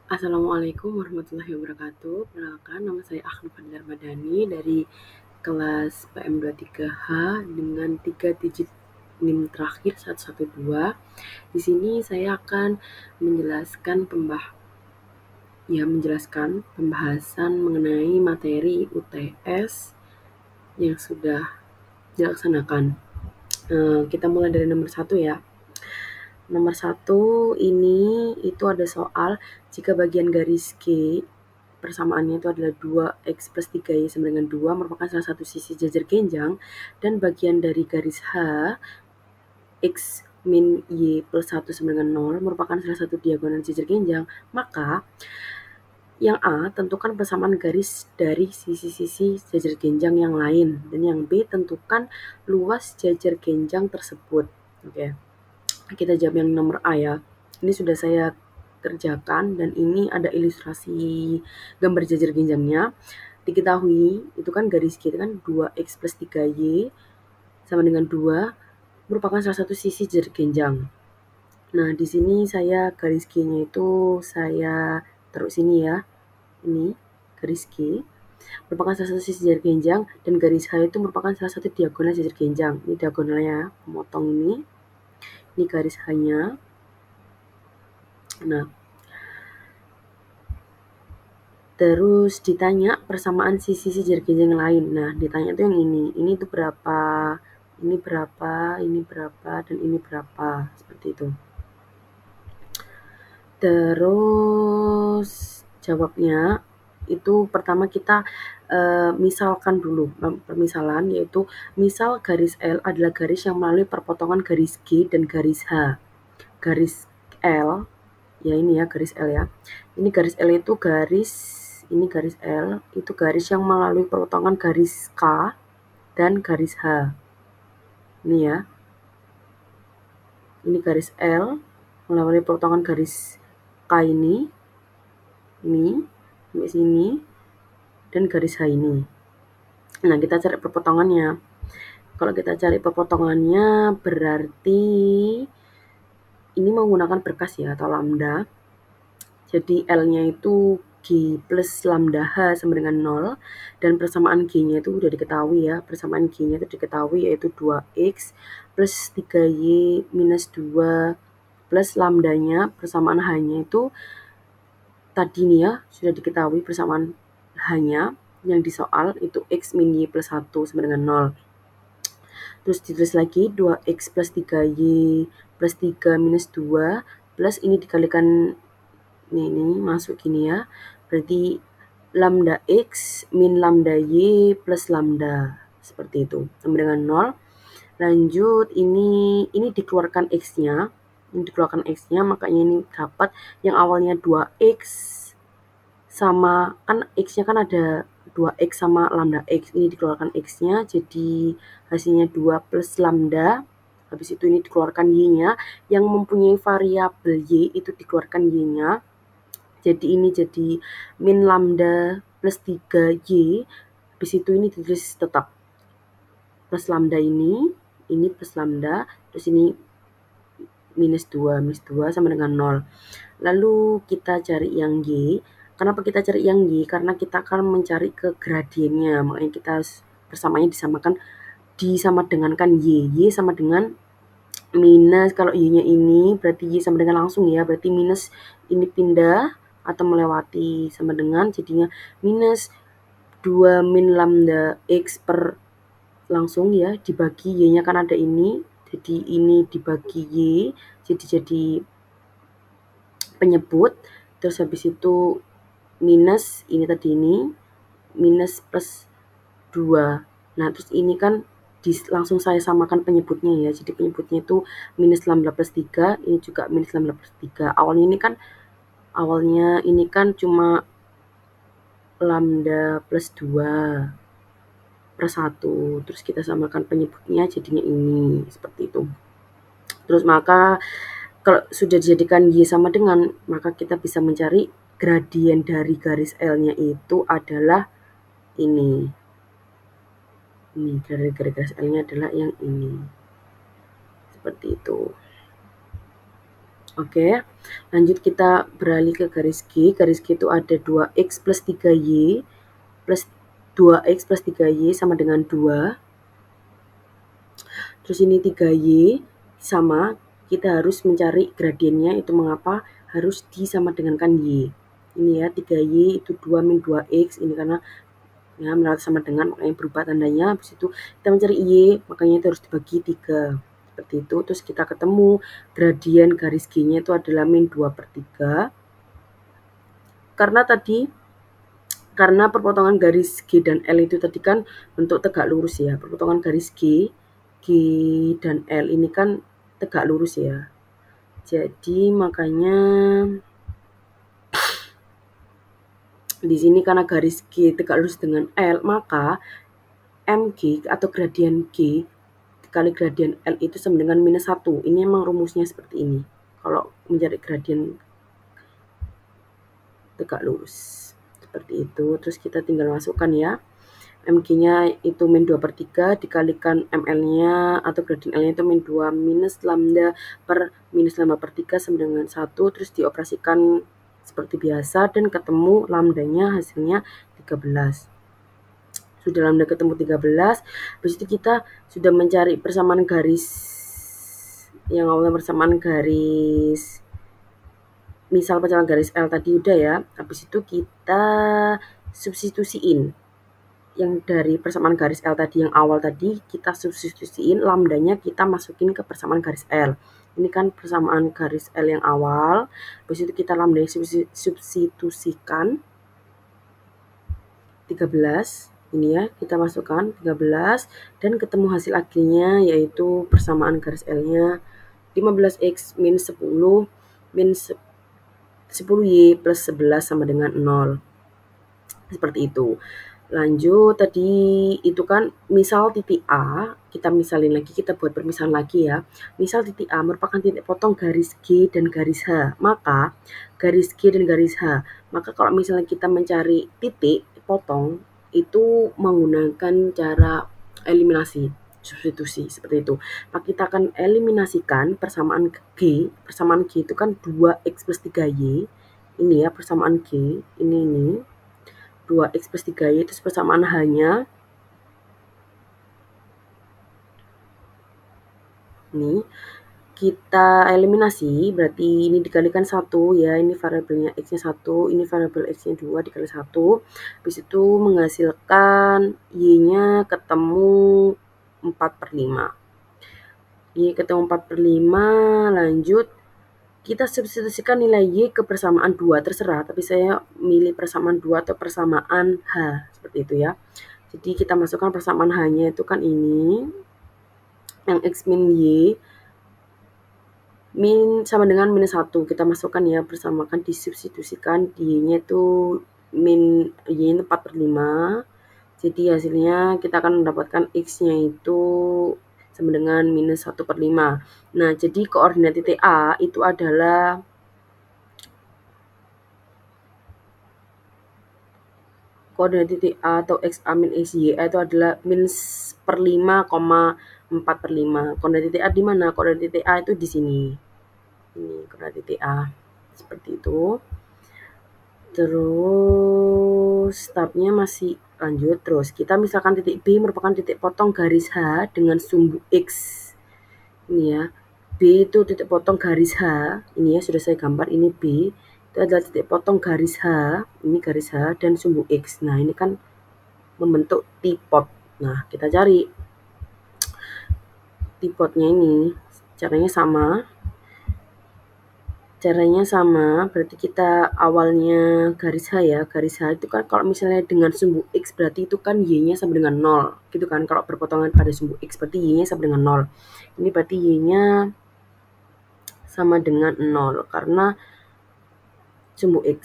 Assalamualaikum warahmatullahi wabarakatuh. Perkenalkan, nama saya Ahnu Fadila Ramadhani dari kelas PM23H dengan 3 digit NIM terakhir 112. Di sini saya akan menjelaskan pembahasan mengenai materi UTS yang sudah dilaksanakan. Kita mulai dari nomor 1 ya. Nomor 1 ini itu ada soal jika bagian garis G persamaannya itu adalah 2x plus 3y sama dengan 2 merupakan salah satu sisi jajar genjang, dan bagian dari garis H x min y plus 1 sama dengan 0 merupakan salah satu diagonal jajar genjang, maka yang A, tentukan persamaan garis dari sisi-sisi jajar genjang yang lain, dan yang B, tentukan luas jajar genjang tersebut. Oke. Kita jawab yang nomor A ya. Ini sudah saya kerjakan dan ini ada ilustrasi gambar jajar genjangnya. Diketahui itu kan garis G itu kan 2x plus 3y sama dengan 2 merupakan salah satu sisi jajar genjang. Nah, di sini saya garis G-nya itu saya taruh sini ya. Ini garis G merupakan salah satu sisi jajar genjang, dan garis H itu merupakan salah satu diagonal jajar genjang. Ini diagonalnya, memotong ini. Ini garis H-nya. Nah, terus ditanya persamaan sisi jajar genjang yang lain. Nah, ditanya tuh yang ini. Ini tuh berapa, ini berapa, ini berapa, dan ini berapa. Seperti itu. Terus jawabnya itu pertama kita misalkan dulu permisalan, yaitu misal garis L adalah garis yang melalui perpotongan garis G dan garis H. Garis L ya, ini ya garis L ya. Ini garis L itu ini garis L itu garis yang melalui perpotongan garis K dan garis H. Ini ya. Ini garis L melalui perpotongan garis K ini sampai sini, dan garis H ini. Nah, kita cari perpotongannya. Kalau kita cari perpotongannya berarti ini menggunakan berkas ya atau lambda. Jadi L-nya itu G plus lambda H sama dengan 0, dan persamaan G-nya itu udah diketahui ya. Persamaan G-nya itu diketahui yaitu 2x plus 3y minus 2 plus lambdanya persamaan H-nya itu tadi nih ya, sudah diketahui persamaan H-nya yang di soal itu x min y plus 1 sama dengan 0. Terus ditulis lagi 2x plus 3y plus 3 minus 2 plus ini dikalikan ini masuk gini ya. Berarti lambda x min lambda y plus lambda. Seperti itu. Sama dengan 0. Lanjut ini dikeluarkan x-nya. Ini dikeluarkan x-nya, makanya ini dapat yang awalnya 2x sama, kan x-nya kan ada 2x sama lambda x, ini dikeluarkan x-nya jadi hasilnya 2 plus lambda. Habis itu ini dikeluarkan y-nya, yang mempunyai variabel y itu dikeluarkan y-nya. Jadi ini jadi min lambda plus 3y. Habis itu ini ditulis tetap plus lambda ini plus lambda, terus ini minus 2 sama dengan 0. Lalu kita cari yang y. Kenapa kita cari yang y? Karena kita akan mencari ke gradiennya, makanya kita persamaannya disama dengankan y. Y sama dengan minus, kalau y-nya ini berarti y sama dengan langsung ya, berarti minus ini pindah atau melewati, sama dengan jadinya minus 2 min lambda x per langsung ya, dibagi y-nya kan ada ini, jadi ini dibagi y, jadi penyebut. Terus habis itu minus ini tadi ini minus plus 2. Nah, terus ini kan langsung saya samakan penyebutnya ya. Jadi penyebutnya itu minus lambda plus 3, ini juga minus lambda plus 3. Awalnya ini kan cuma lambda plus 2 per 1. Terus kita samakan penyebutnya jadinya ini, seperti itu. Terus maka kalau sudah dijadikan y sama dengan, maka kita bisa mencari gradien dari garis L-nya itu adalah ini. Ini dari garis L-nya adalah yang ini. Seperti itu. Oke, lanjut kita beralih ke garis G. Garis G itu ada 2x plus 3y plus 2x plus 3y sama dengan 2. Terus ini 3y sama, kita harus mencari gradiennya, itu mengapa harus disama dengankan y. Ini ya, 3y itu 2 min 2x, ini karena ya merawat sama dengan, makanya berubah tandanya. Habis itu kita mencari y, makanya itu harus dibagi 3. Seperti itu, terus kita ketemu gradien garis G-nya itu adalah min 2/3. Karena perpotongan garis G dan L itu tadi kan bentuk tegak lurus ya. Perpotongan garis G dan L ini kan tegak lurus ya. Jadi makanya di sini karena garis G tegak lurus dengan L, maka MG atau gradien G kali gradien L itu sama dengan minus 1. Ini emang rumusnya seperti ini. Kalau mencari gradien tegak lurus. Seperti itu. Terus kita tinggal masukkan ya. MG-nya itu min 2/3 dikalikan ML-nya atau gradien L-nya itu min 2 minus lambda per minus lambda per 3 sama dengan 1. Terus dioperasikan seperti biasa dan ketemu lambdanya hasilnya 13. Sudah lambda ketemu 13, habis itu kita sudah mencari persamaan garis yang awalnya persamaan garis, misal persamaan garis L tadi udah ya. Habis itu kita substitusiin yang dari persamaan garis L tadi yang awal tadi, kita substitusiin lambdanya, kita masukin ke persamaan garis L. Ini kan persamaan garis L yang awal, habis itu kita lambdanya substitusikan 13. Ini ya, kita masukkan 13 dan ketemu hasil akhirnya yaitu persamaan garis L-nya 15x min 10 min 10y plus 11 sama dengan 0. Seperti itu. Lanjut, tadi itu kan misal titik A, kita misalin lagi, kita buat permisalan lagi ya. Misal titik A merupakan titik potong garis G dan garis H, maka garis G dan garis H, maka kalau misalnya kita mencari titik potong, itu menggunakan cara eliminasi, substitusi, seperti itu. Maka kita akan eliminasikan persamaan G itu kan 2x plus 3y, ini ya persamaan G, ini 2x plus 3y, itu persamaan H-nya. Nih, kita eliminasi, berarti ini dikalikan 1 ya, ini variabelnya x-nya 1, ini variabel x-nya 2 dikali 1. Habis itu menghasilkan y-nya ketemu 4/5. Y ketemu 4/5, lanjut kita substitusikan nilai y ke persamaan 2, terserah, tapi saya milih persamaan 2 atau persamaan H, seperti itu ya. Jadi kita masukkan persamaan H-nya itu kan ini, yang x min y min sama dengan minus 1. Kita masukkan ya, bersamakan, disubstitusikan, y-nya itu min y-nya 4/5. Jadi hasilnya kita akan mendapatkan x-nya itu sama dengan minus 1/5. Nah, jadi koordinat titik A itu adalah koordinat titik A atau x A min x y itu adalah minus per 5,4/5. Koordinat titik A di mana? Koordinat titik A itu di sini. Ini koordinat titik A. Seperti itu. Terus tabnya masih lanjut terus. Kita misalkan titik B merupakan titik potong garis H dengan sumbu X. Ini ya. B itu titik potong garis H. Ini ya sudah saya gambar, ini B. Itu adalah titik potong garis H. Ini garis H dan sumbu X. Nah, ini kan membentuk T-pot. Nah, kita cari T-potnya ini. Caranya sama, berarti kita awalnya garis H ya. Garis H itu kan kalau misalnya dengan sumbu X berarti itu kan Y-nya sama dengan 0. Gitu kan, kalau berpotongan pada sumbu X berarti Y-nya sama dengan 0. Ini berarti Y-nya sama dengan 0 karena sumbu X.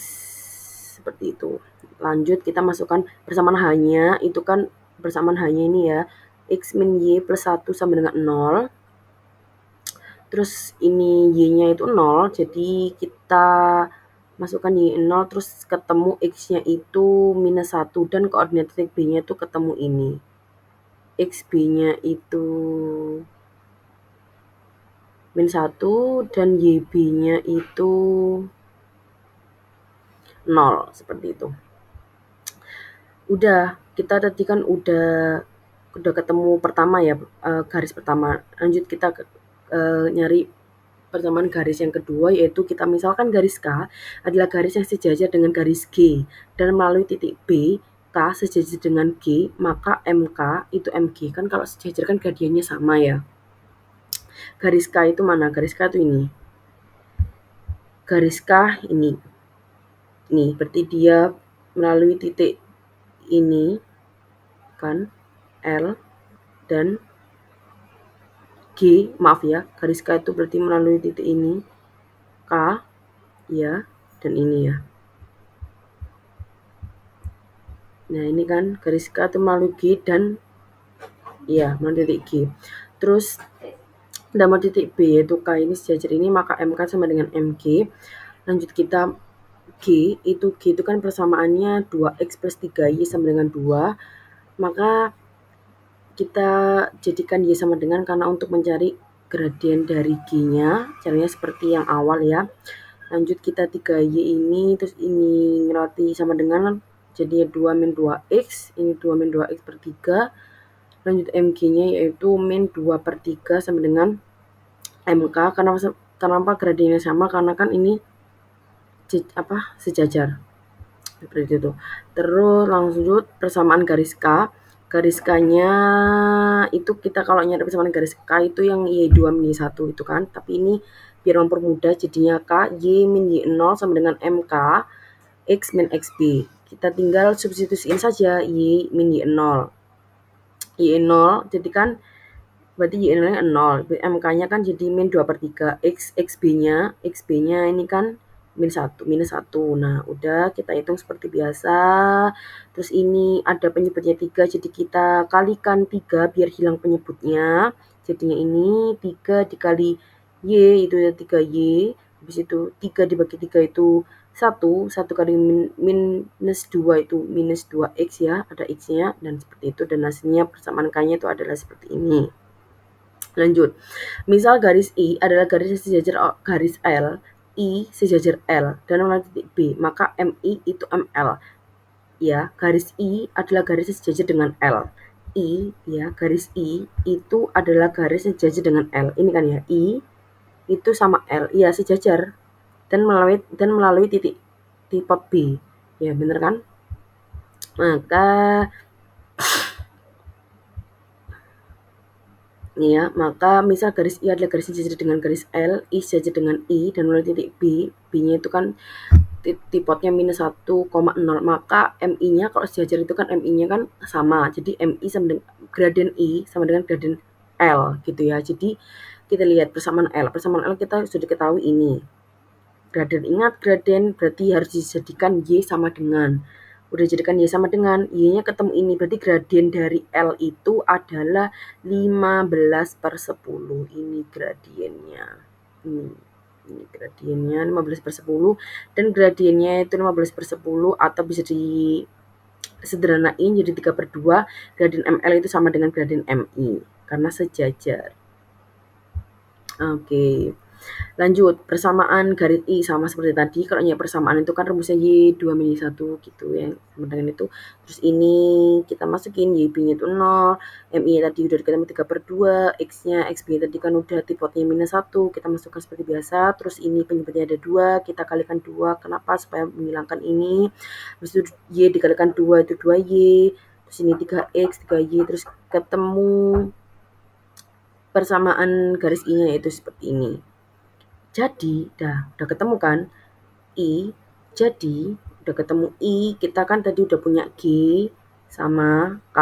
Seperti itu. Lanjut kita masukkan persamaan H-nya, itu kan persamaan H-nya ini ya. X min Y plus 1 sama dengan 0. Terus ini Y-nya itu 0, jadi kita masukkan Y 0, terus ketemu X-nya itu minus 1, dan koordinat titik B-nya itu ketemu ini. XB-nya itu min 1 dan YB-nya itu 0, seperti itu. Udah, kita tadi kan udah ketemu pertama ya, garis pertama. Lanjut kita nyari persamaan garis yang kedua, yaitu kita misalkan garis K adalah garis yang sejajar dengan garis G dan melalui titik B, K sejajar dengan G, maka MK itu MG. Kan kalau sejajar kan gradiennya sama ya. Garis K itu mana? Garis K itu ini. Garis K ini. Nih, berarti dia melalui titik ini kan L dan G, maaf ya, garis K itu berarti melalui titik ini K ya, dan ini ya. Nah, ini kan garis K itu melalui G dan ya, melalui titik G. Terus dalam titik B yaitu K ini sejajar ini, maka MK sama dengan MG. Lanjut kita G itu kan persamaannya 2X plus 3Y sama dengan 2. Maka kita jadikan Y sama dengan, karena untuk mencari gradien dari G-nya, caranya seperti yang awal ya. Lanjut kita 3Y ini, terus ini ngerti sama dengan, jadinya 2 min 2X, ini 2 min 2X per 3. Lanjut MG-nya yaitu min 2 per 3 sama dengan MK. Kenapa gradiennya sama? Karena kan ini sejajar. Seperti itu. Terus lanjut persamaan garis K. Garis K-nya itu kita kalau nyari persamaan garis K itu yang Y2 min Y1 itu kan. Tapi ini biar mempermudah jadinya K Y min Y0 sama dengan MK X min XB. Kita tinggal substitusiin saja Y min Y0. Y0 jadi kan berarti Y0-nya 0. MK-nya kan jadi min 2 per 3. XB-nya ini kan minus 1. Nah, udah kita hitung seperti biasa. Terus ini ada penyebutnya 3, jadi kita kalikan 3 biar hilang penyebutnya. Jadinya ini 3 dikali Y itu ya 3Y. Habis itu 3 dibagi 3 itu 1 kali minus 2 itu minus 2X ya, ada X-nya dan seperti itu, dan hasilnya persamaan K-nya itu adalah seperti ini. Lanjut, misal garis I adalah garis yang sejajar garis L, I sejajar L dan melalui titik B, maka MI itu ML. Ya, garis I adalah garis yang sejajar dengan L. I ya, garis I itu adalah garis yang sejajar dengan L. Ini kan ya, I itu sama L, ya sejajar dan melalui titik B. Ya, bener kan? Maka misal garis I adalah garis yang sejajar dengan garis L, I sejajar dengan I dan melalui titik B, B-nya itu kan tipotnya minus 1,0, maka MI-nya kalau sejajar itu kan MI-nya kan sama, jadi MI sama dengan gradien I sama dengan gradien L gitu ya. Jadi kita lihat persamaan L kita sudah ketahui ini. Gradien, ingat gradien berarti harus dijadikan Y sama dengan. Udah jadikan Y sama dengan, Y-nya ketemu ini, berarti gradien dari L itu adalah 15 per 10. Ini gradiennya. Ini gradiennya 15 per 10. Dan gradiennya itu 15 per 10 atau bisa disederhanain jadi 3 per 2. Gradien ML itu sama dengan gradien MI. Karena sejajar. Oke. Lanjut, persamaan garis I sama seperti tadi. Kalau nyari persamaan itu kan rumusnya Y2 min Y1 gitu ya. Sama dengan itu. Terus ini kita masukin YB-nya itu 0. MI tadi udah ketemu 3 per 2. X-nya, XB tadi kan udah tipotnya minus 1. Kita masukkan seperti biasa. Terus ini penyebutnya ada 2. Kita kalikan 2. Kenapa? Supaya menghilangkan ini. Terus itu Y dikalikan 2 itu 2Y. Terus ini 3X, 3Y. Terus ketemu persamaan garis I-nya yaitu seperti ini. Jadi, udah ketemu kan I, jadi udah ketemu I, kita kan tadi udah punya G sama K.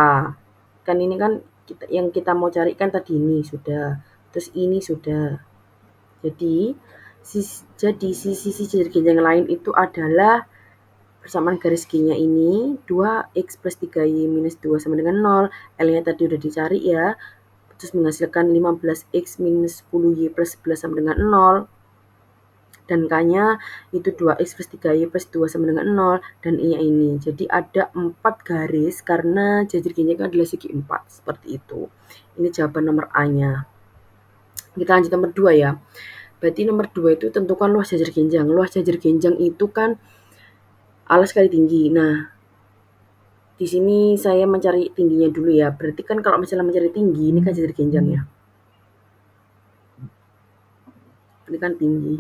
Kan ini kan yang kita mau cari kan tadi ini sudah, terus ini sudah. Jadi sisi garis yang lain itu adalah persamaan garis G-nya ini 2X plus 3Y minus 2 sama dengan 0. L-nya tadi udah dicari ya. Terus menghasilkan 15X minus 10Y plus 11 sama dengan 0. Dan K-nya itu 2X plus 3Y plus 2 sama dengan 0. Dan I-nya ini. Jadi ada 4 garis karena jajar G-nya adalah segi 4. Seperti itu. Ini jawaban nomor A-nya. Kita lanjut nomor 2 ya. Berarti nomor 2 itu tentukan luas jajar genjang. Luas jajar genjang itu kan alas kali tinggi. Nah, di sini saya mencari tingginya dulu ya. Berarti kan kalau misalnya mencari tinggi, ini kan jajar genjang ya. Ini kan tinggi.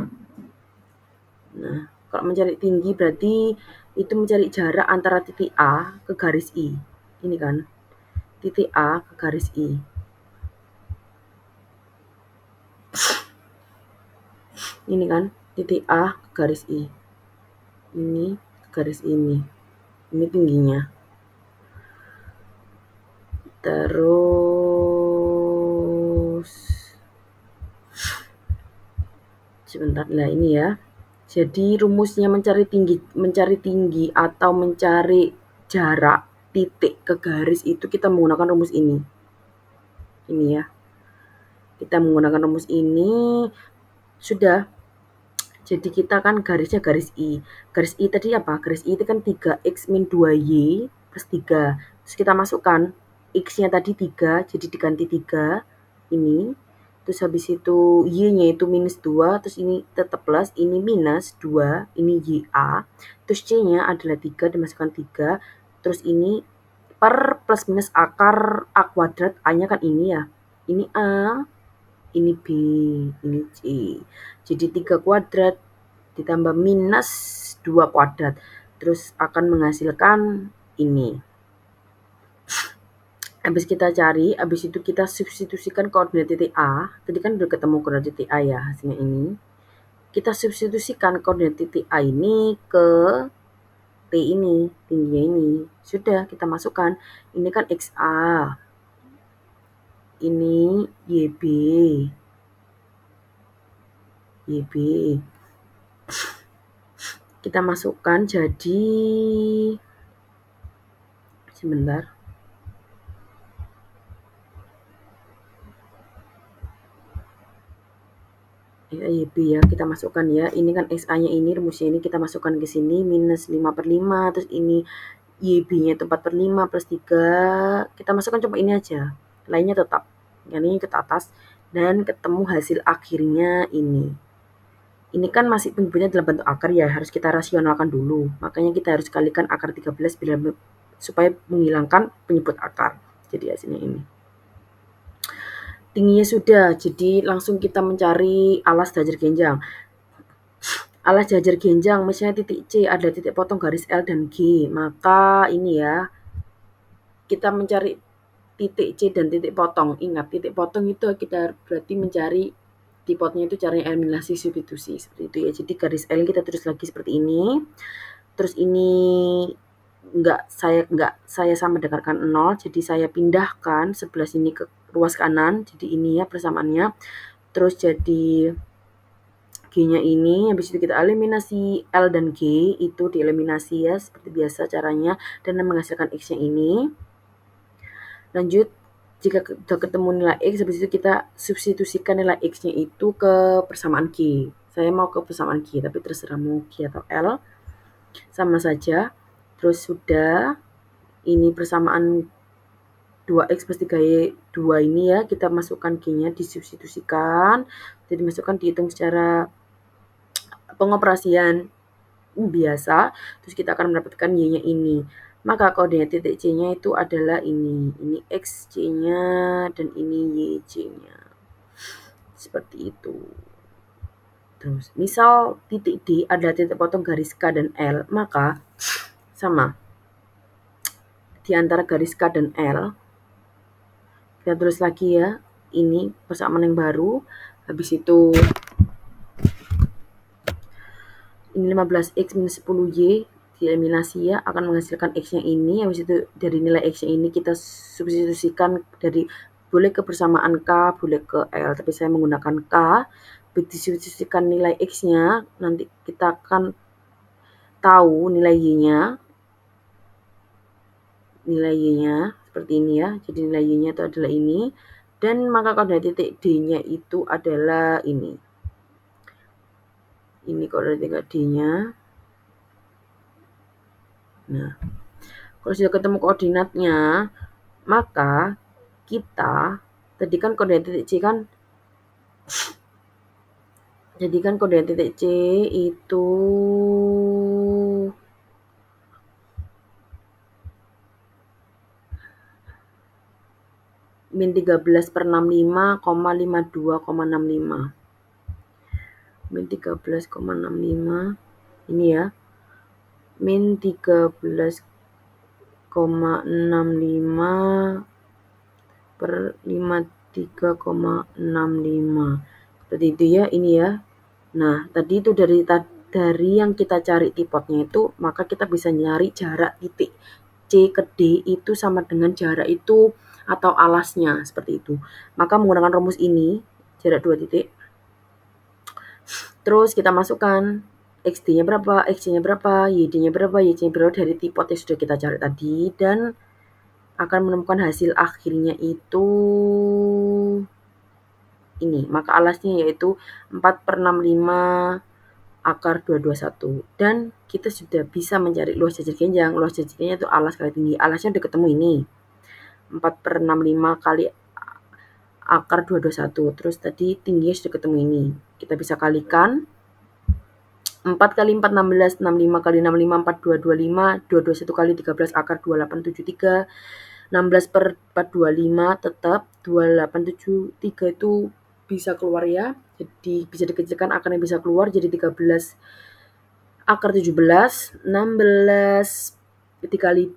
Nah, kalau mencari tinggi berarti itu mencari jarak antara titik A ke garis I. Ini kan, titik A ke garis I. Ini kan, titik A ke garis I. Ini ke garis ini. Ini tingginya. Terus sebentar, lah ini ya. Jadi rumusnya mencari tinggi atau mencari jarak titik ke garis itu kita menggunakan rumus ini. Ini ya. Kita menggunakan rumus ini sudah. Jadi kita kan garisnya garis I. Garis I tadi apa? Garis I itu kan 3x min 2y plus 3. Terus kita masukkan x-nya tadi 3, jadi diganti 3 ini. Terus habis itu y-nya itu minus 2, terus ini tetap plus, ini minus 2, ini y-a. Terus c-nya adalah 3, dimasukkan 3. Terus ini per plus minus akar a kuadrat, a-nya kan ini ya. Ini a, ini b, ini c. Jadi 3 kuadrat ditambah minus 2 kuadrat. Terus akan menghasilkan ini. Habis kita cari, habis itu kita substitusikan koordinat titik A. Tadi kan udah ketemu koordinat titik A ya, hasilnya ini. Kita substitusikan koordinat titik A ini ke T ini, tingginya ini. Sudah, kita masukkan. Ini kan XA. Ini YB. YB. Kita masukkan jadi sebentar. YB ya, kita masukkan ya. Ini kan XA-nya ini, rumusnya ini kita masukkan ke sini. Minus 5/5, terus ini YB-nya itu 4/5 plus 3. Kita masukkan coba ini aja. Lainnya tetap. Ini ke atas. Dan ketemu hasil akhirnya ini. Ini kan masih penyebutnya dalam bentuk akar ya, harus kita rasionalkan dulu. Makanya kita harus kalikan akar 13 supaya menghilangkan penyebut akar. Jadi hasilnya ini. Tingginya sudah, jadi langsung kita mencari alas jajar genjang. Alas jajar genjang, misalnya titik C ada titik potong garis L dan G, maka ini ya, kita mencari titik C dan titik potong. Ingat, titik potong itu kita berarti mencari tipotnya itu caranya eliminasi substitusi seperti itu ya. Jadi garis L kita tulis lagi seperti ini. Terus ini enggak saya sama dekatkan 0, jadi saya pindahkan sebelah sini ke ruas kanan. Jadi ini ya persamaannya. Terus jadi G-nya ini, habis itu kita eliminasi L dan G, itu dieliminasi ya, seperti biasa caranya, dan menghasilkan X-nya ini. Lanjut, jika sudah ketemu nilai X, habis itu kita substitusikan nilai X-nya itu ke persamaan G. Saya mau ke persamaan G, tapi terserah mau G atau L. Sama saja. Terus sudah, ini persamaan 2x plus 3y 2 ini ya, kita masukkan G-nya, disubstitusikan, jadi masukkan dihitung secara pengoperasian biasa, terus kita akan mendapatkan y-nya ini. Maka koordinat titik C-nya itu adalah ini x C-nya dan ini y C-nya. Seperti itu. Terus, misal titik D ada titik potong garis K dan L, maka sama. Di antara garis K dan L, kita tulis lagi ya, ini persamaan yang baru, habis itu ini 15x minus 10y dieliminasi ya, akan menghasilkan x-nya ini. Habis itu dari nilai x-nya ini kita substitusikan dari boleh ke persamaan K, boleh ke L, tapi saya menggunakan K. Disubstitusikan nilai x-nya, nanti kita akan tahu nilai y-nya. Nilai y-nya seperti ini ya. Jadi nilai y-nya itu adalah ini. Dan maka koordinat titik D-nya itu adalah ini. Ini koordinat titik D-nya. Nah, kalau sudah ketemu koordinatnya, maka kita, tadi kan koordinat titik C kan Jadi kan kode titik C itu min 13 per 65,52,65. Min 13,65 ini ya. Min 13,65 per 53,65. Seperti itu ya, ini ya. Nah, tadi itu dari yang kita cari tipotnya itu, maka kita bisa nyari jarak titik C ke D itu sama dengan jarak itu atau alasnya, seperti itu. Maka menggunakan rumus ini, jarak 2 titik, terus kita masukkan XD-nya berapa, XC-nya berapa, YD-nya berapa, YC-nya berapa dari tipot yang sudah kita cari tadi, dan akan menemukan hasil akhirnya itu ini. Maka alasnya yaitu 4 per 65 akar 221. Dan kita sudah bisa mencari luas jajar genjang. Luas jajar genjang itu alas kali tinggi. Alasnya udah ketemu ini. 4 per 65 kali akar 221. Terus tadi tingginya sudah ketemu ini. Kita bisa kalikan. 4 kali 4, 16. 65 kali 65, 4225. 221 kali 13 akar 2873. 16 per 425 tetap 2873 itu bisa keluar ya. Jadi bisa dikecilkan akarnya bisa keluar jadi 13 akar 17. 16 dikali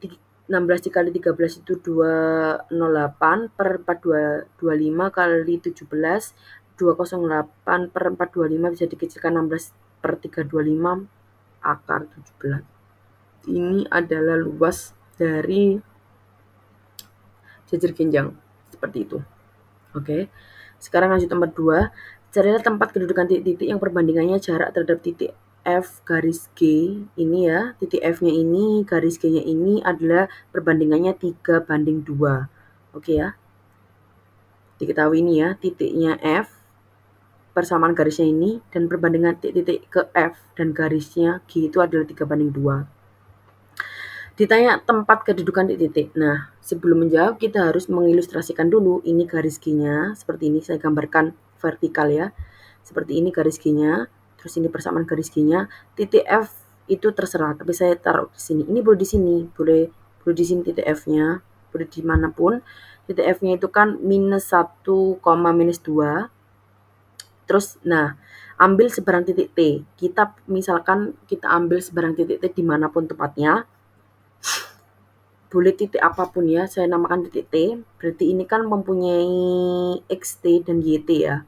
13 itu 208 per 425 kali 17 208 per 425 bisa dikecilkan 16 per 325 akar 17. Ini adalah luas dari jajar genjang seperti itu. Oke. Sekarang lanjut nomor 2. Carilah tempat kedudukan titik-titik yang perbandingannya jarak terhadap titik F garis G ini ya. Titik F-nya ini, garis G-nya ini adalah perbandingannya 3:2. Oke ya. Diketahui ini ya, titiknya F persamaan garisnya ini dan perbandingan titik-titik ke F dan garisnya G itu adalah 3:2. Ditanya tempat kedudukan titik-titik. Nah, sebelum menjawab kita harus mengilustrasikan dulu ini garis G-nya. Seperti ini saya gambarkan vertikal ya. Seperti ini garis G-nya. Terus ini persamaan garis G-nya. Titik F itu terserah, tapi saya taruh di sini. Ini boleh di sini, boleh di sini titik F-nya, boleh dimanapun. Titik F-nya itu kan -1, -2. Terus, nah, ambil sebarang titik T. Kita misalkan kita ambil sebarang titik T dimanapun tempatnya. Boleh titik apapun ya, saya namakan titik T. Berarti ini kan mempunyai XT dan YT ya.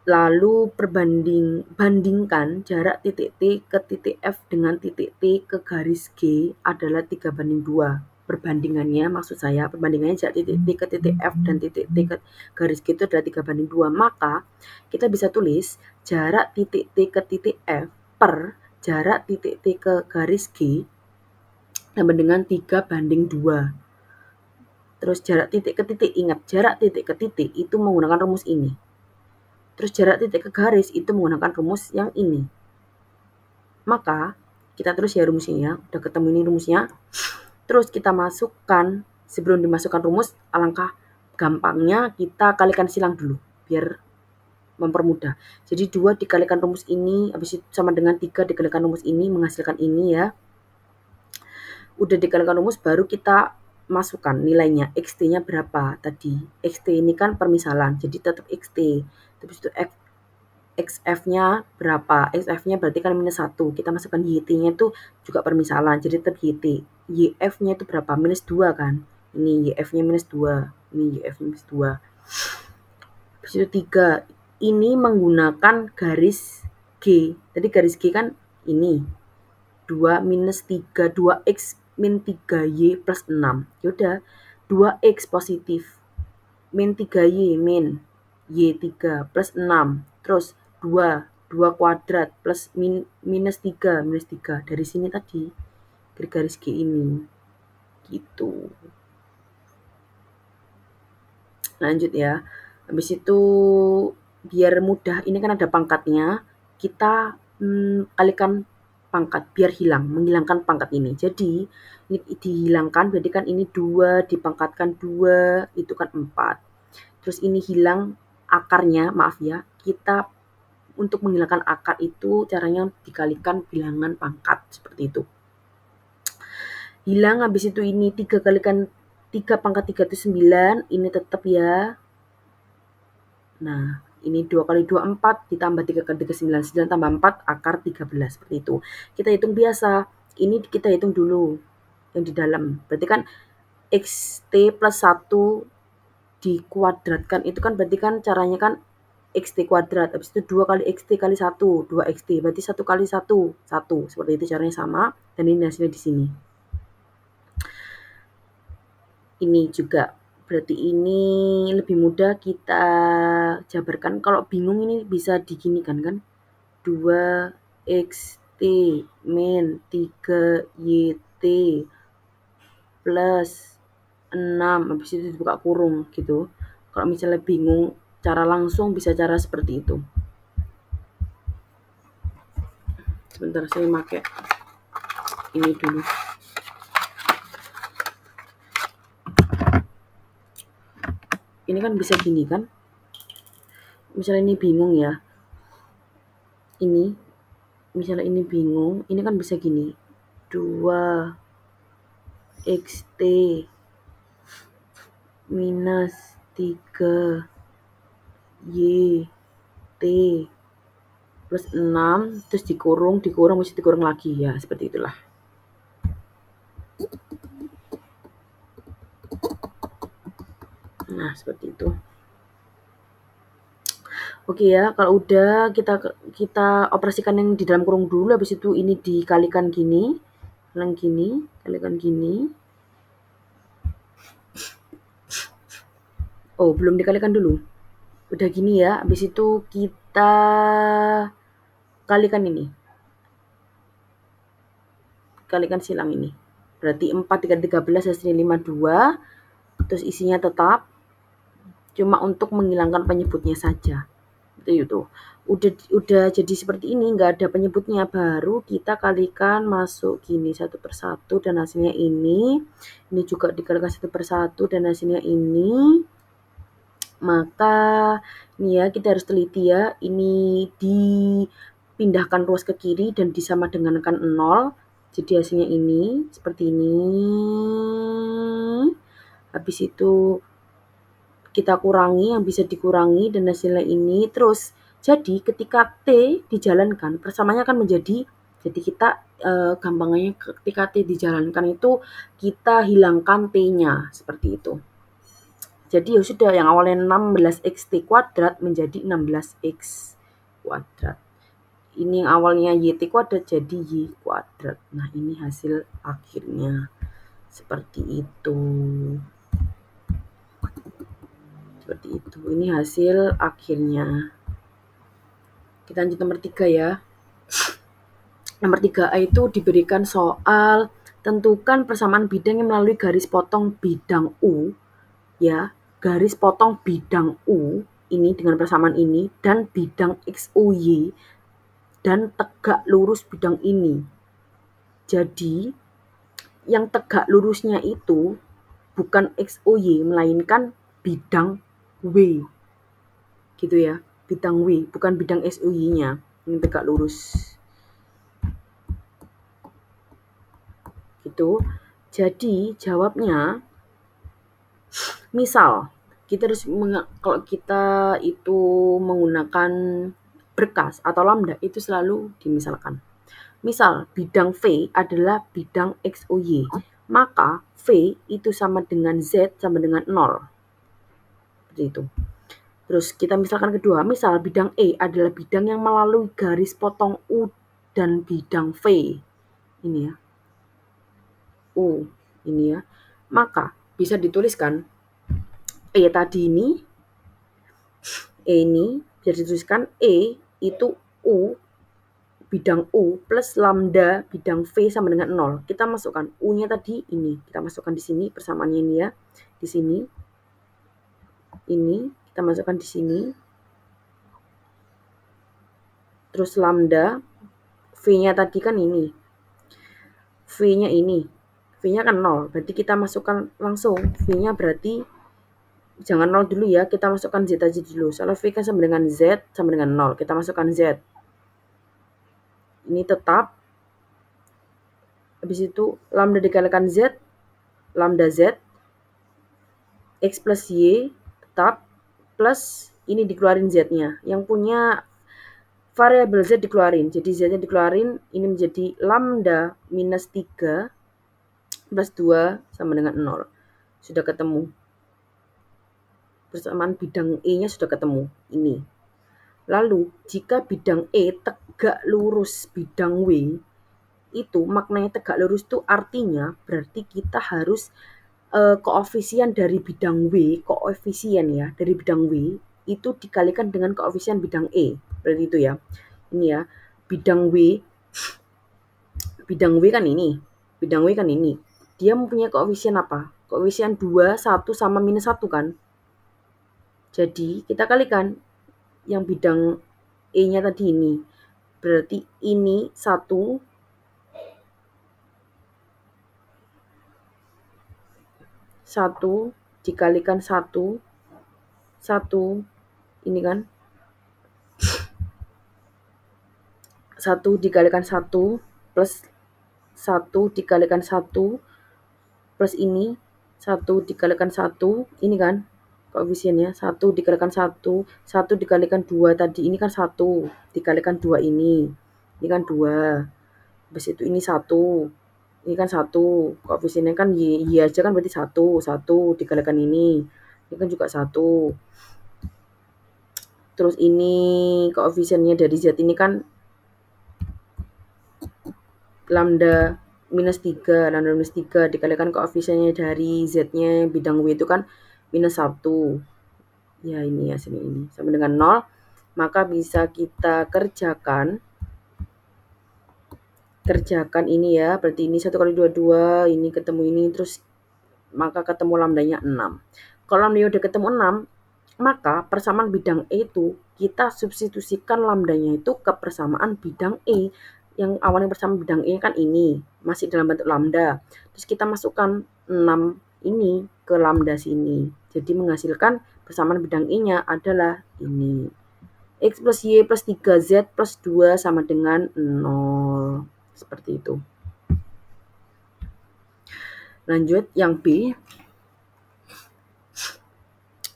Lalu bandingkan jarak titik T ke titik F dengan titik T ke garis G adalah 3:2. Perbandingannya, maksud saya, perbandingannya jarak titik T ke titik F dan titik T ke garis G itu adalah 3:2. Maka kita bisa tulis jarak titik T ke titik F per jarak titik T ke garis G sama dengan 3:2. Terus jarak titik ke titik, ingat jarak titik ke titik itu menggunakan rumus ini. Terus jarak titik ke garis itu menggunakan rumus yang ini. Maka kita terus ya rumusnya ya, udah ketemu ini rumusnya. Terus kita masukkan, sebelum dimasukkan rumus, alangkah gampangnya kita kalikan silang dulu biar mempermudah. Jadi 2 dikalikan rumus ini, habis itu sama dengan 3 dikalikan rumus ini menghasilkan ini ya. Udah dikalikan rumus baru kita masukkan nilainya. XT-nya berapa tadi? XT ini kan permisalan, jadi tetap XT. Terus itu XF-nya berapa? XF-nya berarti kan -1. Kita masukkan YT-nya itu juga permisalan, jadi tetap YT. YF-nya itu berapa? -2 kan? Ini YF-nya -2. Ini YF-nya -2. Terus itu 3. Ini menggunakan garis G. Tadi garis G kan ini. 2 minus 3, 2X min 3Y plus 6. Yaudah, 2X positif. Min 3Y min Y3 plus 6. Terus 2 kuadrat plus minus 3. Dari sini tadi, garis G ini. Gitu. Lanjut ya. Habis itu, biar mudah, ini kan ada pangkatnya. Kita kalikan pangkat biar menghilangkan pangkat ini. Jadi ini dihilangkan berarti kan ini 2 dipangkatkan 2 itu kan 4. terus ini hilang akarnya, maaf ya, kita untuk menghilangkan akar itu caranya dikalikan bilangan pangkat, seperti itu. Hilang, habis itu ini 3 kalikan 3 pangkat 3 itu 9, ini tetap ya. Nah, ini 2 kali 2, 4, ditambah 3 kali 3, 9. 9 tambah 4, akar 13, seperti itu. Kita hitung biasa, ini kita hitung dulu yang di dalam. Berarti kan xt plus 1 dikuadratkan, itu kan berarti kan caranya kan xt kuadrat, habis itu 2 kali xt kali 1, 2xt, berarti 1 kali 1, 1. Seperti itu caranya sama, dan ini hasilnya di sini. Ini juga, berarti ini lebih mudah kita jabarkan. Kalau bingung ini bisa diginikan kan, 2xt min 3yt plus 6, habis itu dibuka kurung gitu. Kalau misalnya bingung cara langsung, bisa cara seperti itu. Sebentar, saya pakai ini dulu. Ini kan bisa gini kan, misalnya ini bingung ya, ini misalnya ini bingung, ini kan bisa gini, 2xt minus 3yt plus 6, terus dikurung, mesti dikurung lagi ya, seperti itulah. Nah, seperti itu. Oke ya, kalau udah kita operasikan yang di dalam kurung dulu, habis itu ini dikalikan gini, kalikan gini. Oh, belum dikalikan dulu. Udah gini ya, habis itu kita kalikan ini. Kalikan silang ini. Berarti 4 3 13 hasilnya 52. Terus isinya tetap, cuma untuk menghilangkan penyebutnya saja. Itu udah jadi seperti ini, nggak ada penyebutnya, baru kita kalikan masuk gini satu per satu, dan hasilnya ini juga dikalikan satu per satu, dan hasilnya ini. Maka ini ya, kita harus teliti ya, ini dipindahkan ruas ke kiri dan disama dengankan 0, jadi hasilnya ini seperti ini. Habis itu kita kurangi yang bisa dikurangi, dan hasilnya ini. Terus jadi ketika T dijalankan, persamanya akan menjadi, jadi kita gampangnya ketika T dijalankan itu kita hilangkan T-nya, seperti itu. Jadi ya sudah, yang awalnya 16xt kuadrat menjadi 16x kuadrat. Ini yang awalnya yt kuadrat jadi y kuadrat. Nah, ini hasil akhirnya. Seperti itu. Seperti itu. Ini hasil akhirnya. Kita lanjut nomor 3 ya. Nomor 3A itu diberikan soal tentukan persamaan bidang yang melalui garis potong bidang U, ya, garis potong bidang U ini dengan persamaan ini, dan bidang XUY dan tegak lurus bidang ini. Jadi yang tegak lurusnya itu bukan XUY melainkan bidang W, gitu ya, bidang W, bukan bidang XUY-nya yang tegak lurus. Gitu. Jadi jawabnya, misal kita harus kalau kita itu menggunakan berkas atau lambda, itu selalu dimisalkan. Misal bidang V adalah bidang XUY, maka V itu sama dengan Z sama dengan 0. Seperti itu. Terus kita misalkan kedua, misal bidang E adalah bidang yang melalui garis potong U dan bidang V. Ini ya. U ini ya. Maka bisa dituliskan E tadi ini, E ini bisa dituliskan E itu U, bidang U plus lambda bidang V sama dengan 0. Kita masukkan U-nya tadi ini, kita masukkan di sini persamaannya ini ya. Di sini. Ini kita masukkan di sini. Terus lambda V-nya tadi kan ini. V-nya ini. V-nya kan 0. Berarti kita masukkan langsung V-nya berarti jangan 0 dulu ya, kita masukkan Z aja dulu. Soalnya V kan sama dengan Z sama dengan 0. Kita masukkan Z. Ini tetap. Habis itu lambda dikalikan Z, lambda Z, X plus Y tetap, plus ini dikeluarin Z-nya. Yang punya variabel Z dikeluarin. Jadi Z-nya dikeluarin, ini menjadi lambda minus 3 plus 2 sama dengan 0. Sudah ketemu. Persamaan bidang E-nya sudah ketemu. Ini. Lalu, jika bidang E tegak lurus bidang W, itu maknanya tegak lurus itu artinya berarti kita harus koefisien dari bidang W, koefisien ya, dari bidang W itu dikalikan dengan koefisien bidang E. Berarti itu ya. Ini ya, bidang W kan ini. Bidang W kan ini. Dia mempunyai koefisien apa? Koefisien 2, 1 sama minus 1 kan? Jadi, kita kalikan yang bidang E-nya tadi ini. Berarti ini 1 dikalikan 1 ini kan 1 dikalikan 1 plus 1 dikalikan 1 plus ini 1 dikalikan 1 ini kan koefisiennya 1 dikalikan 1 dikalikan 2 tadi ini kan 1 dikalikan 2 ini kan 2 habis itu ini 1 ini kan 1 koefisiennya kan Y aja kan berarti 1 dikalikan ini kan juga 1 terus ini koefisiennya dari Z ini kan lambda minus 3 dikalikan koefisiennya dari Z-nya bidang W itu kan minus 1 ya ini ya sini ini sama dengan 0 maka bisa kita kerjakan ini ya berarti ini 1 kali 2 ini ketemu ini terus maka ketemu lambdanya 6 kalau lambdanya udah ketemu 6 maka persamaan bidang E itu kita substitusikan lambdanya itu ke persamaan bidang E yang awalnya persamaan bidang E kan ini masih dalam bentuk lambda terus kita masukkan 6 ini ke lambda sini jadi menghasilkan persamaan bidang E nya adalah ini X plus Y plus 3Z plus 2 sama dengan 0 seperti itu. Lanjut yang B.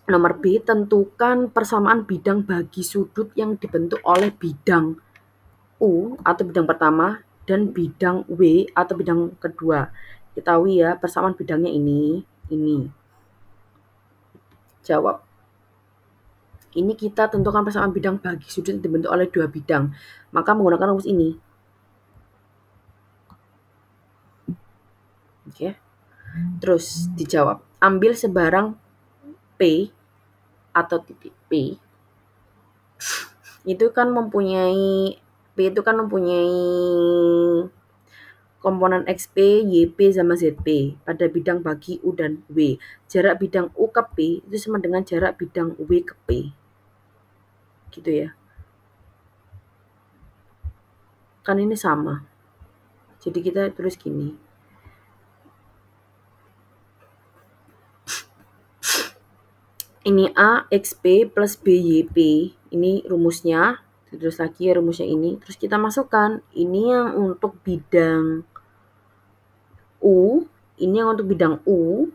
Nomor B, tentukan persamaan bidang bagi sudut yang dibentuk oleh bidang U atau bidang pertama dan bidang W atau bidang kedua. Ketahui ya, persamaan bidangnya ini. Jawab. Ini kita tentukan persamaan bidang bagi sudut yang dibentuk oleh dua bidang. Maka menggunakan rumus ini. Oke. Terus dijawab. Ambil sebarang P atau titik P itu kan mempunyai komponen XP, YP, sama ZP pada bidang bagi U dan W. Jarak bidang U ke P itu sama dengan jarak bidang W ke P. Gitu ya. Kan ini sama. Jadi kita tulis gini. Ini A, XP plus BYP. Ini rumusnya. Terus lagi rumusnya ini. Terus kita masukkan. Ini yang untuk bidang U. Ini yang untuk bidang U.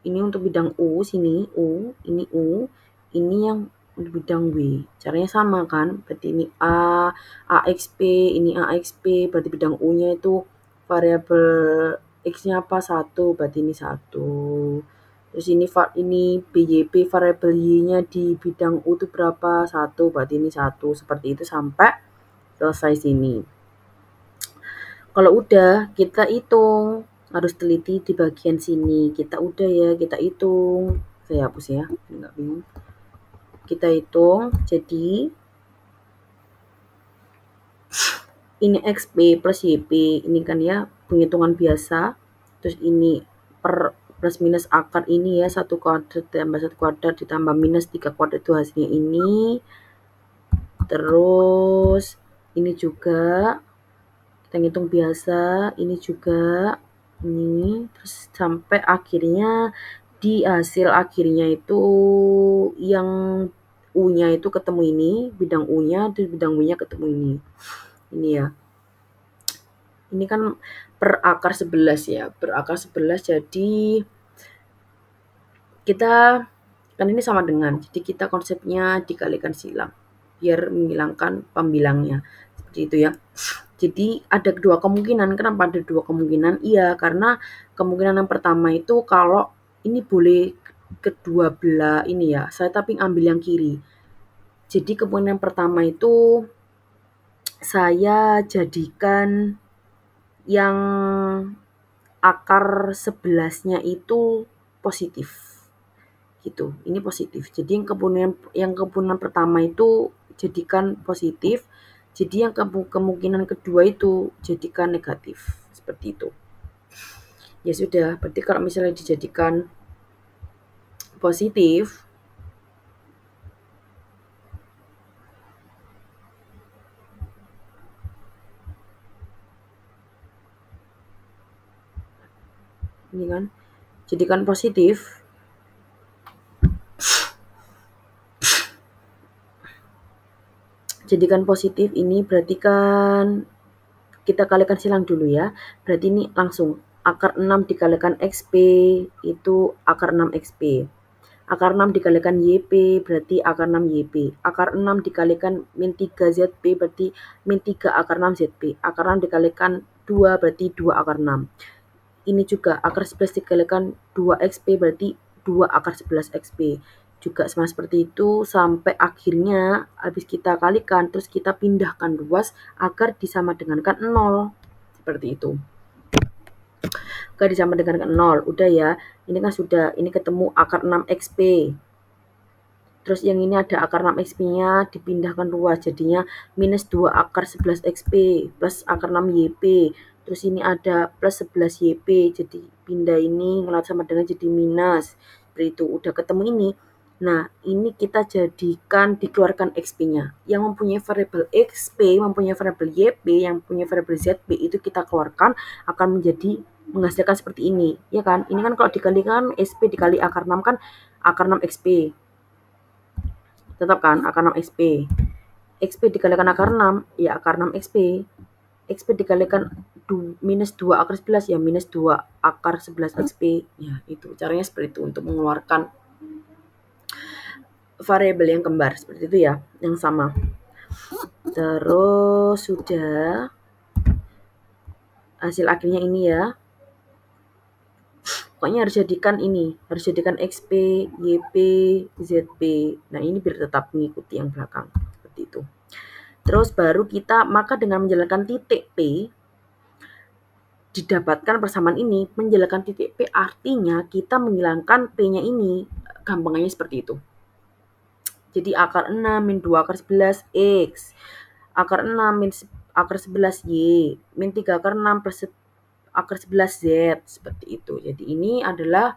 Ini untuk bidang U. Sini U. Ini U. Ini yang untuk bidang W. Caranya sama kan. Berarti ini A, AXP. Ini AXP. Berarti bidang U-nya itu variabel X-nya apa? 1. Berarti ini 1. Terus ini BYP variabel Y-nya di bidang U itu berapa? 1, berarti ini 1. Seperti itu sampai selesai sini. Kalau udah, kita hitung. Harus teliti di bagian sini. Kita udah ya, kita hitung. Saya hapus ya, nggak bingung. Kita hitung, jadi ini XP plus YP. Ini kan ya, penghitungan biasa. Terus ini per plus minus akar ini ya 1 kuadrat tambah 1 kuadrat ditambah minus 3 kuadrat itu hasilnya ini. Terus ini juga kita hitung biasa, ini juga ini terus sampai akhirnya di hasil akhirnya itu yang U-nya itu ketemu ini, bidang U-nya, terus bidang W-nya ketemu ini. Ini ya. Ini kan per akar 11 ya, per akar 11 jadi kita kan ini sama dengan, jadi kita konsepnya dikalikan silang biar menghilangkan pembilangnya. Seperti itu ya. Jadi ada dua kemungkinan. Kenapa ada dua kemungkinan? Iya, karena kemungkinan yang pertama itu kalau ini boleh kedua belah ini ya, saya tapi ambil yang kiri. Jadi kemungkinan yang pertama itu saya jadikan yang akar 11-nya itu positif. Gitu, ini positif. Jadi yang kemungkinan pertama itu jadikan positif, jadi yang kemungkinan kedua itu jadikan negatif. Seperti itu. Ya sudah, berarti kalau misalnya dijadikan positif, ini kan, jadikan positif, ini berarti kan kita kalikan silang dulu ya. Berarti ini langsung akar 6 dikalikan XP itu akar 6 XP. Akar 6 dikalikan YP berarti akar 6 YP. Akar 6 dikalikan min 3 ZP berarti min 3 akar 6 ZP. Akar 6 dikalikan 2 berarti 2 akar 6. Ini juga akar 11 dikalikan 2 XP berarti 2 akar 11 XP. Juga sama seperti itu sampai akhirnya habis kita kalikan terus kita pindahkan luas agar disama dengankan 0. Seperti itu. Agar disama dengankan 0. Udah ya. Ini kan sudah, ini ketemu akar 6 XP. Terus yang ini ada akar 6 XP-nya dipindahkan luas jadinya minus 2 akar 11 XP plus akar 6 YP. Terus ini ada plus 11 YP, jadi pindah ini ngeliat sama dengan jadi minus. Seperti itu, udah ketemu ini. Nah, ini kita jadikan dikeluarkan XP-nya. Yang mempunyai variabel XP, mempunyai variabel YP, yang mempunyai variabel ZP itu kita keluarkan akan menjadi menghasilkan seperti ini. Ya kan? Ini kan kalau dikalikan SP dikali akar 6 kan akar 6 XP. Tetap kan akar 6 XP. XP dikalikan akar 6 ya akar 6 XP. XP dikalikan minus 2 akar 11 ya minus 2 akar 11 XP. Ya itu caranya seperti itu untuk mengeluarkan variabel yang kembar seperti itu ya, yang sama. Terus sudah hasil akhirnya ini ya. Pokoknya harus jadikan ini, harus jadikan XP, YP, ZP. Nah ini biar tetap mengikuti yang belakang seperti itu. Terus baru kita, maka dengan menjalankan titik P, didapatkan persamaan ini. Menjalankan titik P artinya kita menghilangkan P-nya ini. Gampangannya seperti itu. Jadi akar 6 min 2 akar 11 X. Akar 6 min akar 11 Y. Min 3 akar 6 plus akar 11 Z. Seperti itu. Jadi ini adalah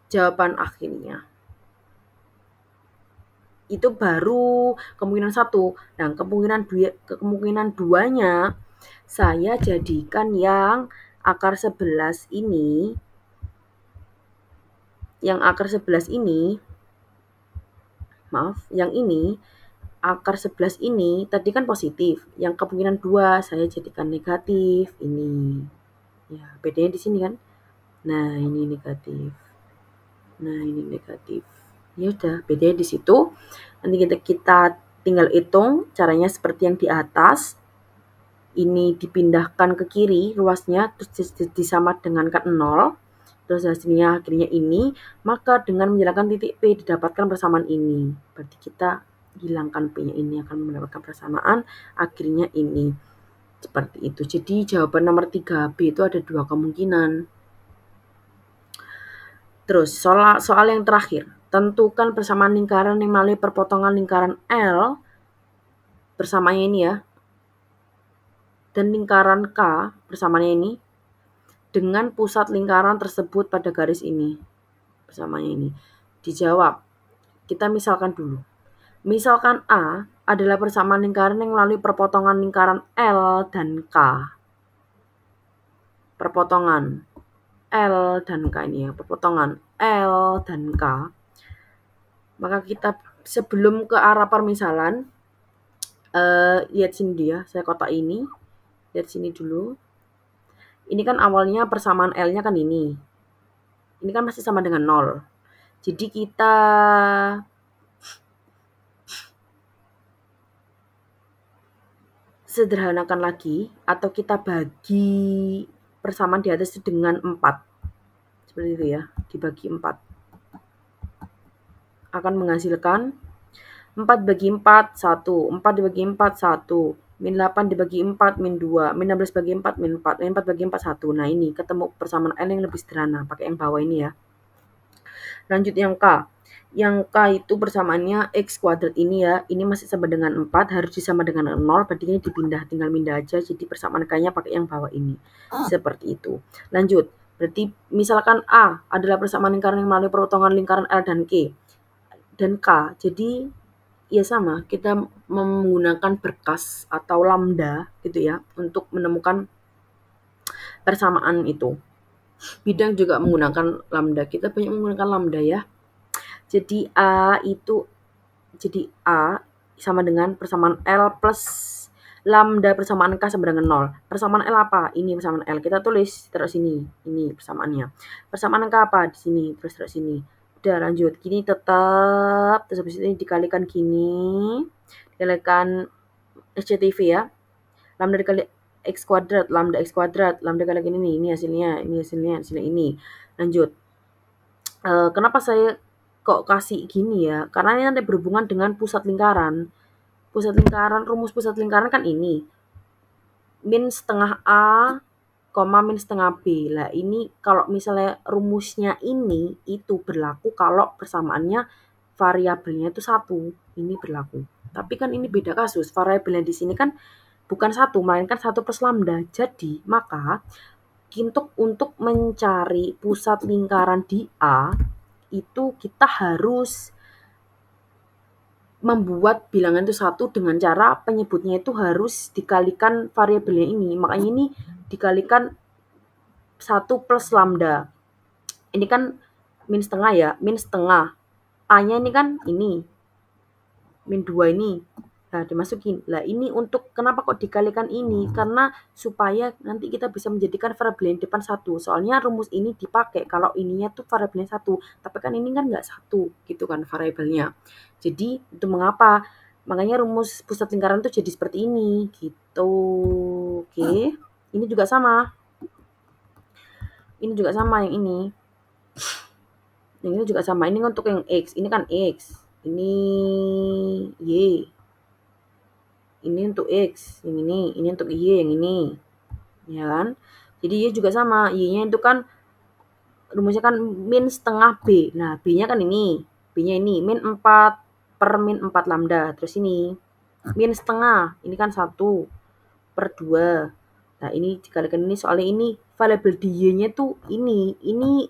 jawaban akhirnya. Itu baru kemungkinan 1. Nah, kemungkinan 2-nya saya jadikan yang akar 11 ini. Yang akar 11 ini, maaf, yang ini akar 11 ini tadi kan positif. Yang kemungkinan 2 saya jadikan negatif ini. Ya, bedanya di sini kan. Nah, ini negatif. Nah, ini negatif. Ya udah, bedanya di situ. Nanti kita tinggal hitung caranya seperti yang di atas. Ini dipindahkan ke kiri luasnya terus disama dengan 0. Terus hasilnya akhirnya ini, maka dengan menjalankan titik P didapatkan persamaan ini. Berarti kita hilangkan P-nya ini akan mendapatkan persamaan akhirnya ini. Seperti itu. Jadi jawaban nomor 3B itu ada 2 kemungkinan. Terus soal yang terakhir. Tentukan persamaan lingkaran yang melalui perpotongan lingkaran L. Persamaannya ini ya. Dan lingkaran K persamaannya ini. Dengan pusat lingkaran tersebut pada garis ini. Persamaannya ini. Dijawab. Kita misalkan dulu. Misalkan A adalah persamaan lingkaran yang melalui perpotongan lingkaran L dan K. Perpotongan L dan K ini ya. Perpotongan L dan K, maka kita sebelum ke arah permisalan, lihat sini dia, saya kotak ini, lihat sini dulu. Ini kan awalnya persamaan L-nya kan ini. Ini kan masih sama dengan 0. Jadi kita sederhanakan lagi, atau kita bagi persamaan di atas itu dengan 4. Seperti itu ya, dibagi 4. Akan menghasilkan 4 bagi 4, 1. 4 dibagi 4, 1. Min 8 dibagi 4, min 2. Min 16 bagi 4, min 4. Min 4 bagi 4, 1. Nah ini ketemu persamaan L yang lebih sederhana, pakai yang bawah ini ya. Lanjut yang K. Yang K itu persamaannya X kuadrat ini ya. Ini masih sama dengan 4, harus disama dengan 0. Berarti ini dipindah, tinggal pindah aja. Jadi persamaan K-nya pakai yang bawah ini. Seperti itu. Lanjut. Berarti misalkan A adalah persamaan lingkaran yang melalui perpotongan lingkaran L dan K. Dan K. Jadi ya sama, kita menggunakan berkas atau lambda gitu ya untuk menemukan persamaan itu. Bidang juga menggunakan lambda. Kita banyak menggunakan lambda ya. Jadi A sama dengan persamaan L plus lambda persamaan K sama dengan 0. Persamaan L apa? Ini persamaan L. Kita tulis terus sini. Ini persamaannya. Persamaan K apa? Di sini. Terus sini. Udah lanjut. Gini tetap. Terus habis ini dikalikan gini. Dikalikan SCTV ya. Lambda dikali X kuadrat. Lambda X kuadrat. Lambda dikalikan ini. Ini hasilnya. Hasilnya ini. Lanjut. Kenapa saya kok kasih gini ya? Karena ini nanti berhubungan dengan pusat lingkaran. Rumus pusat lingkaran kan ini. Min setengah A, min setengah B. Lah ini kalau misalnya rumusnya ini itu berlaku kalau persamaannya variabelnya itu 1. Ini berlaku. Tapi kan ini beda kasus. Variabelnya di sini kan bukan 1, melainkan 1 plus lambda. Jadi, maka untuk mencari pusat lingkaran di A, itu kita harus membuat bilangan itu 1 dengan cara penyebutnya itu harus dikalikan variabelnya ini. Makanya ini dikalikan 1 plus lambda. Ini kan min setengah ya, min setengah. A-nya ini kan ini. Min 2 ini. Nah, dimasukin. Lah ini untuk kenapa kok dikalikan ini? Karena supaya nanti kita bisa menjadikan variabel yang depan 1. Soalnya rumus ini dipakai kalau ininya tuh variabelnya 1. Tapi kan ini kan nggak 1 gitu kan variabelnya. Jadi itu mengapa? Makanya rumus pusat lingkaran tuh jadi seperti ini gitu. Oke. Ini juga sama. Ini juga sama yang ini. Yang ini juga sama. Ini untuk yang X. Ini kan X. Ini Y. Ini untuk X, yang ini untuk Y, yang ini. Ya kan? Jadi Y juga sama. Y-nya itu kan rumusnya kan min setengah B. Nah, B-nya kan ini. B-nya ini min 4 per min 4 lambda. Terus ini min setengah. Ini kan 1 per 2. Nah, ini dikalikan ini soalnya ini variabel di Y-nya tuh ini. Ini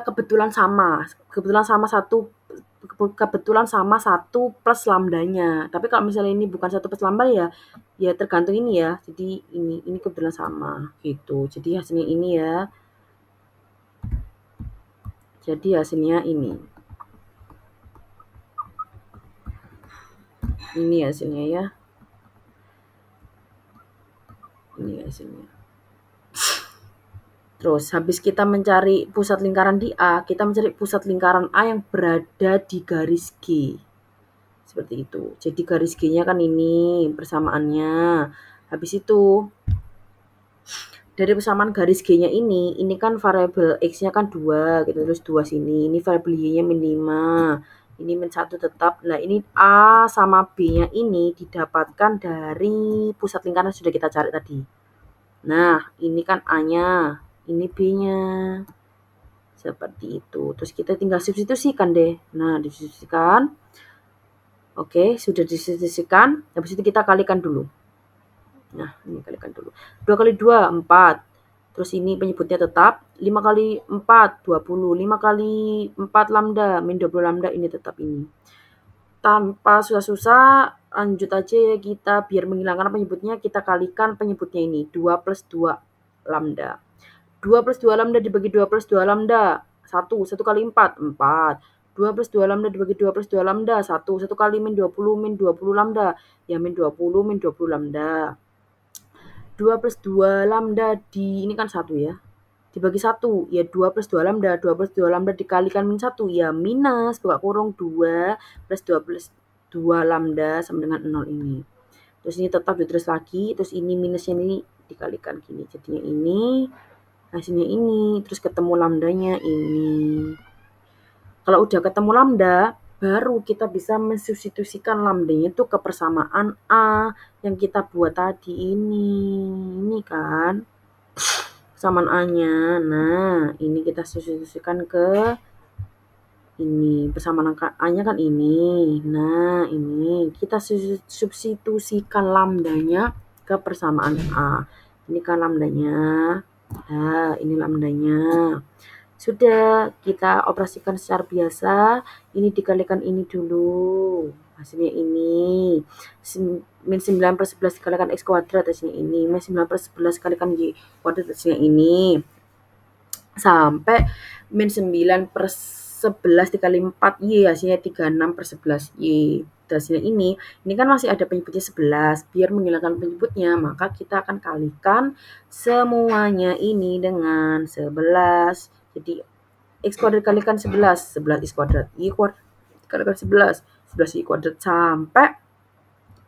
kebetulan sama. Kebetulan sama 1 plus lambdanya. Tapi kalau misalnya ini bukan 1 plus lambda ya tergantung ini ya. Jadi ini kebetulan sama gitu. Jadi hasilnya ini ya. Jadi hasilnya ini. Ini hasilnya ya. Ini hasilnya. Terus habis kita mencari pusat lingkaran di A, kita mencari pusat lingkaran A yang berada di garis G. Seperti itu. Jadi garis G-nya kan ini persamaannya. Habis itu dari persamaan garis G-nya ini kan variabel X-nya kan 2 gitu. Terus 2 sini. Ini variabel Y-nya min 5. Ini min 1 tetap. Nah, ini A sama B-nya ini didapatkan dari pusat lingkaran sudah kita cari tadi. Nah, ini kan A-nya. Ini B-nya. Seperti itu. Terus kita tinggal substitusikan deh. Nah, disubstitusikan. Oke, sudah disubstitusikan. Habis itu kita kalikan dulu. Nah, ini kalikan dulu. 2 kali 2, 4. Terus ini penyebutnya tetap. 5 kali 4, 20. 5 kali 4 lambda, min 20 lambda, ini tetap ini. Tanpa susah-susah, lanjut aja ya kita. Biar menghilangkan penyebutnya, kita kalikan penyebutnya ini. 2 plus 2 lambda. 2 plus 2 lambda dibagi 2 plus 2 lambda, 1. 1 kali 4, 4. 2 plus 2 lambda dibagi 2 plus 2 lambda, 1. 1 kali min 20 lambda, ya min 20 lambda. 2 plus 2 lambda ini kan 1 ya. Dibagi 1, ya 2 plus 2 lambda. 2 plus 2 lambda dikalikan min 1, ya minus, buka kurung 2 plus 2 lambda sama dengan 0 ini. Terus ini tetap ditulis lagi, terus ini minusnya ini dikalikan gini. Jadinya ini, hasilnya ini, terus ketemu lambdanya ini. Kalau udah ketemu lambda, baru kita bisa mensubstitusikan lambdanya itu ke persamaan A yang kita buat tadi ini. Ini kan persamaan A-nya. Nah, ini kita substitusikan ke ini. Persamaan A-nya kan ini. Nah, ini kita substitusikan lambdanya ke persamaan A. Ini kan lambdanya. Nah, ini lambdanya. Sudah, kita operasikan secara biasa. Ini dikalikan ini dulu. Hasilnya ini. Min 9 per 11 dikalikan X kuadrat, hasilnya ini. Min 9 per 11 dikalikan Y kuadrat, hasilnya ini. Sampai min 9 per 11 dikali 4Y, hasilnya 36 per 11Y. Hasilnya ini kan masih ada penyebutnya 11. Biar menghilangkan penyebutnya, maka kita akan kalikan semuanya ini dengan 11. Jadi X kuadrat kalikan 11, 11 X kuadrat, Y kuadrat kalikan 11, 11 Y kuadrat, sampai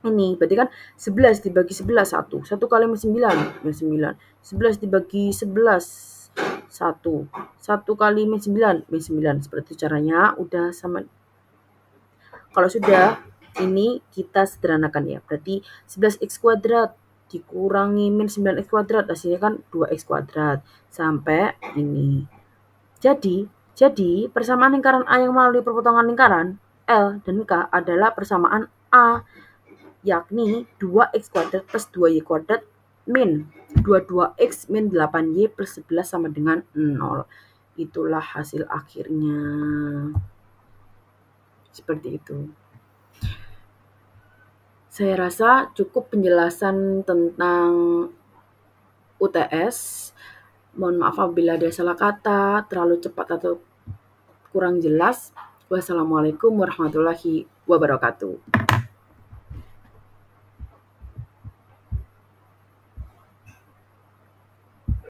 ini. Berarti kan 11 dibagi 11, 1. 1 kali min 9, min 9. 11 dibagi 11, 1. 1 kali min 9, min 9. Seperti itu caranya. Udah sama. Kalau sudah, ini kita sederhanakan ya. Berarti 11X kuadrat dikurangi min 9X kuadrat, hasilnya kan 2X kuadrat. Sampai ini. Jadi persamaan lingkaran A yang melalui perpotongan lingkaran L dan K adalah persamaan A, yakni 2X kuadrat plus 2Y kuadrat min 22X min 8Y plus 11 sama dengan 0. Itulah hasil akhirnya. Seperti itu. Saya rasa cukup penjelasan tentang UTS. Mohon maaf apabila ada salah kata, terlalu cepat atau kurang jelas. Wassalamualaikum warahmatullahi wabarakatuh.